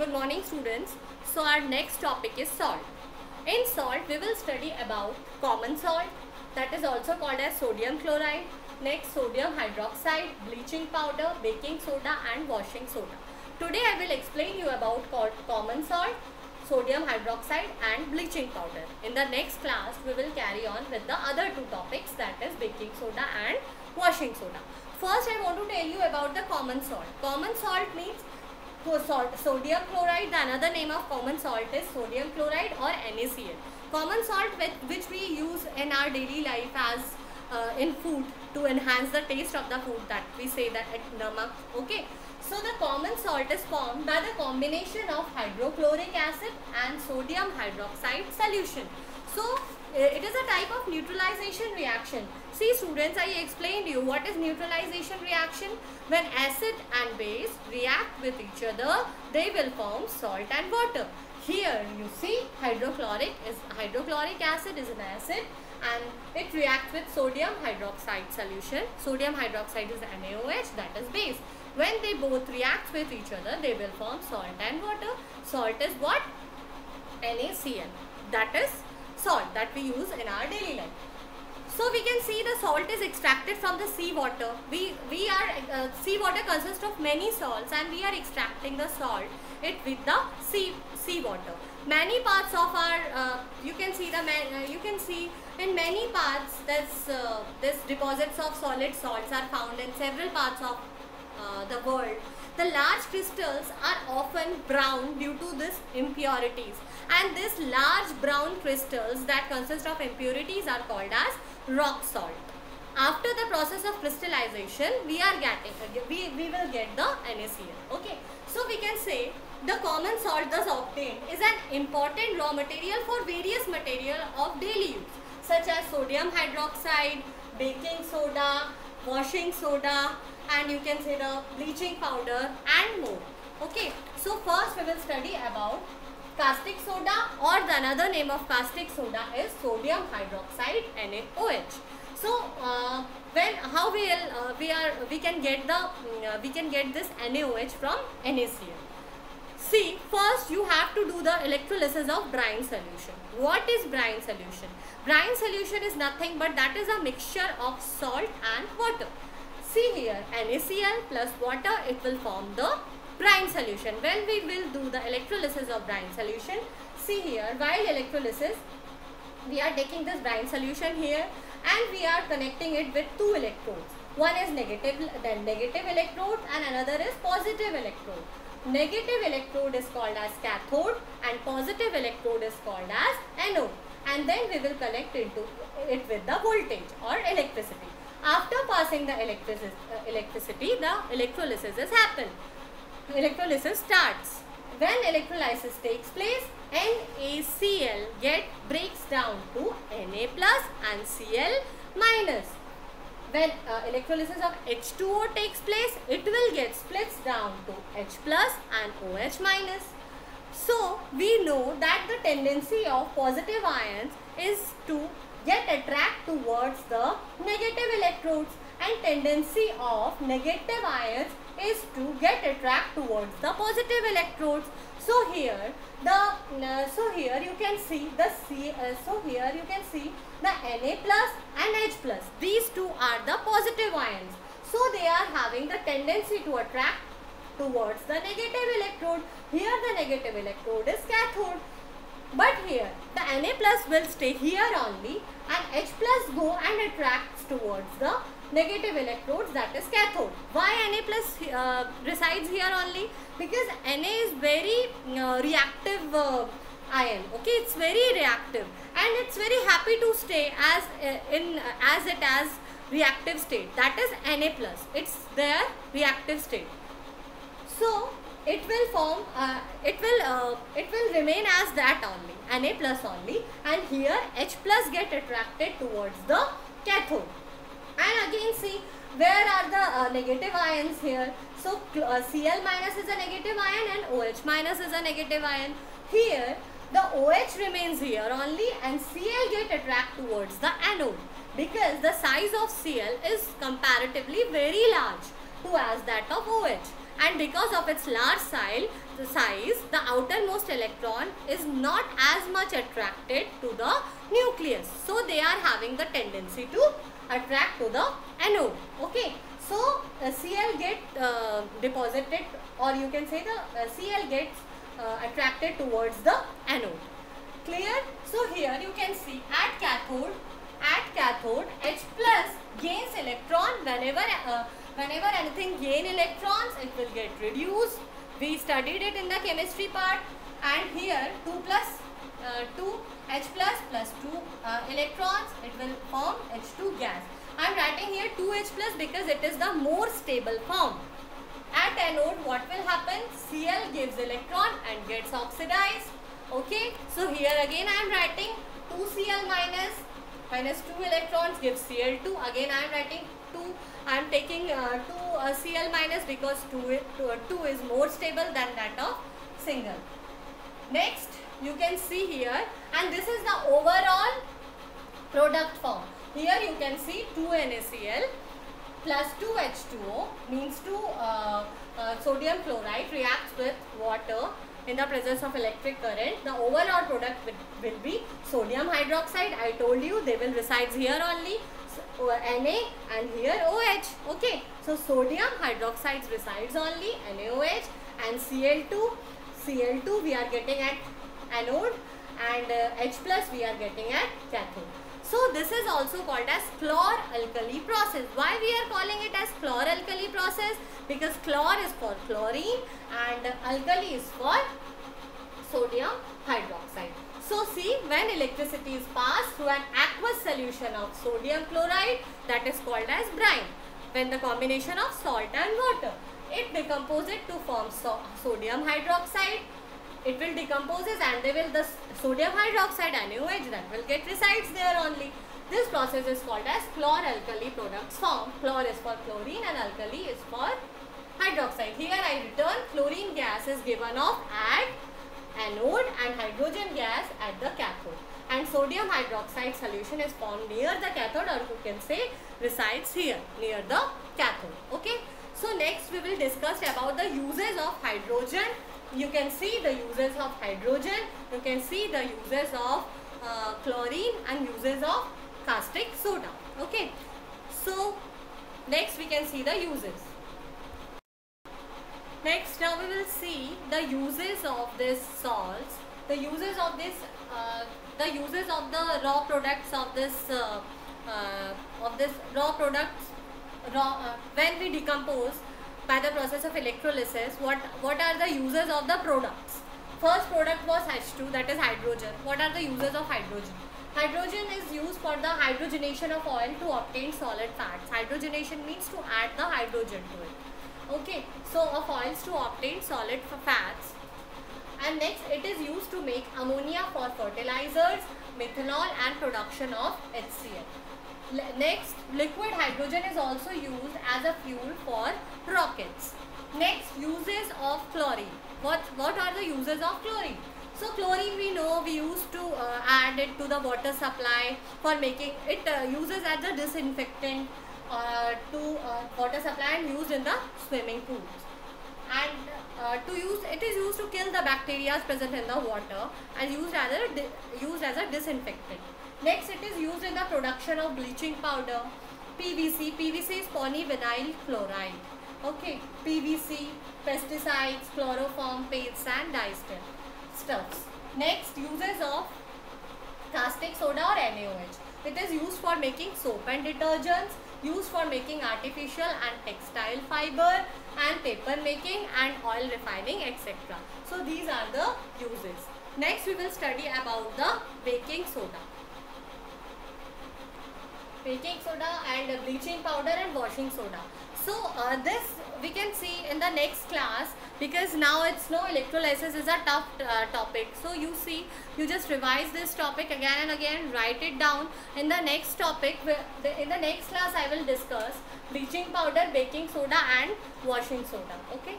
Good morning students. So our next topic is salt. In salt we will study about common salt, that is also called as sodium chloride, next sodium hydroxide, bleaching powder, baking soda and washing soda. Today I will explain you about common salt, sodium hydroxide and bleaching powder. In the next class we will carry on with the other two topics, that is baking soda and washing soda. First I want to tell you about the common salt. Common salt means sodium chloride. The another name of common salt is sodium chloride or NaCl. Common salt which we use in our daily life as in food to enhance the taste of the food, that we say that at namak. Okay. So the common salt is formed by the combination of hydrochloric acid and sodium hydroxide solution. So it is a type of neutralization reaction. See students, I explained you what is neutralization reaction. When acid and base react with each other, they will form salt and water. Here you see hydrochloric acid is an acid and it reacts with sodium hydroxide solution. Sodium hydroxide is NaOH, that is base. When they both react with each other, they will form salt and water. Salt is what? NaCl. That is salt that we use in our daily life. So we can see the salt is extracted from the sea water. Sea water consists of many salts and we are extracting the salt with the sea water. Many parts of our you can see in many parts this deposits of solid salts are found in several parts of the world. The large crystals are often brown due to these impurities, and these large brown crystals that consist of impurities are called as rock salt. After the process of crystallization, we will get the NaCl. Okay, so we can say the common salt thus obtained is an important raw material for various material of daily use, such as sodium hydroxide, baking soda, washing soda, and you can say the bleaching powder and more. Okay, so first we will study about caustic soda, or the another name of caustic soda is sodium hydroxide, NaOH. So we can get this NaOH from NaCl. See, first you have to do the electrolysis of brine solution. What is brine solution? Brine solution is nothing but that is a mixture of salt and water. See here, NaCl plus water, it will form the brine solution. When we will do the electrolysis of brine solution, see here, while electrolysis, we are taking this brine solution here and we are connecting it with two electrodes. One is negative electrode and another is positive electrode. Negative electrode is called as cathode and positive electrode is called as anode. And then we will connect it with the voltage or electricity. After passing the electricity, the electrolysis is happen. Electrolysis starts. When electrolysis takes place, NaCl breaks down to Na plus and Cl minus. When electrolysis of H2O takes place, it will get splits down to H plus and OH minus. So we know that the tendency of positive ions is to get attract towards the negative electrodes, and tendency of negative ions is to get attract towards the positive electrodes. So here you can see the Na plus and H plus. These two are the positive ions. So they are having the tendency to attract towards the negative electrode. Here the negative electrode is cathode. But here the Na plus will stay here only and H plus go and attracts towards the negative electrodes, that is cathode. Why Na plus resides here only? Because Na is very reactive ion. Okay, it's very reactive and it's very happy to stay as it has reactive state, that is Na plus. It's their reactive state. So it will form it will remain as that only, Na plus only, and here H plus get attracted towards the cathode. And again see where are the negative ions here. So Cl minus is a negative ion and OH minus is a negative ion. Here the OH remains here only and Cl get attract towards the anode, because the size of Cl is comparatively very large to as that of OH. and because of its large size, the outermost electron is not as much attracted to the nucleus. So they are having the tendency to attract to the anode. Okay. So Cl get deposited, or you can say the Cl gets attracted towards the anode. Clear? So here you can see at cathode H plus gains electron. Whenever anything gain electrons, it will get reduced. We studied it in the chemistry part. And here 2 H plus 2 electrons, it will form H2 gas. I am writing here 2H plus because it is the more stable form. At anode, what will happen? Cl gives electron and gets oxidized. Okay, so here again I am writing 2Cl minus 2 electrons gives Cl2. Again I am writing 2. I am taking 2 Cl minus because 2 is more stable than that of single. Next, you can see here, and this is the overall product form. Here you can see 2 NaCl plus 2 H2O means 2 sodium chloride reacts with water in the presence of electric current. The overall product will be sodium hydroxide. I told you they will reside here only, so, Na and here OH. Okay, so sodium hydroxide resides only, NaOH, and Cl2 we are getting at anode, and H plus we are getting at cathode. So this is also called as chlor-alkali process. Why we are calling it as chlor-alkali process? Because chlor is for chlorine and alkali is for sodium hydroxide. So see, when electricity is passed through an aqueous solution of sodium chloride, that is called as brine. When the combination of salt and water, it decomposes to form sodium hydroxide. It will decompose and the sodium hydroxide NaOH that will get resides there only. This process is called as chlor-alkali products form. Chlor is for chlorine and alkali is for hydroxide. Here I return chlorine gas is given off at anode and hydrogen gas at the cathode. And sodium hydroxide solution is formed near the cathode, or you can say resides here near the cathode. Okay. So next we will discuss about the uses of hydrogen. You can see the uses of hydrogen, you can see the uses of chlorine and uses of caustic soda. Okay. So next we can see the uses. Next now we will see the uses of these salts, the uses of this, the uses of the raw products of this raw products, when we decompose by the process of electrolysis. What are the uses of the products? First product was H2, that is hydrogen. What are the uses of hydrogen? Hydrogen is used for the hydrogenation of oil to obtain solid fats. Hydrogenation means to add the hydrogen to it. Okay, so of oils to obtain solid fats. And next, it is used to make ammonia for fertilizers, methanol and production of HCl. Next, liquid hydrogen is also used as a fuel for rockets. Next, uses of chlorine. What are the uses of chlorine? So chlorine we know we used to add it to the water supply for making it uses as a disinfectant to water supply and used in the swimming pools. And it is used to kill the bacteria present in the water and used as a disinfectant. Next, it is used in the production of bleaching powder. PVC. PVC is polyvinyl chloride. Okay. PVC, pesticides, chloroform, paints and dyestuffs. Next, uses of caustic soda or NaOH. It is used for making soap and detergents, used for making artificial and textile fiber and paper making and oil refining, etc. So these are the uses. Next, we will study about the baking soda. Baking soda and bleaching powder and washing soda. So this we can see in the next class, because now it's no electrolysis is a tough topic. So you see, you just revise this topic again and again, write it down. In the next topic, in the next class I will discuss bleaching powder, baking soda and washing soda. Okay.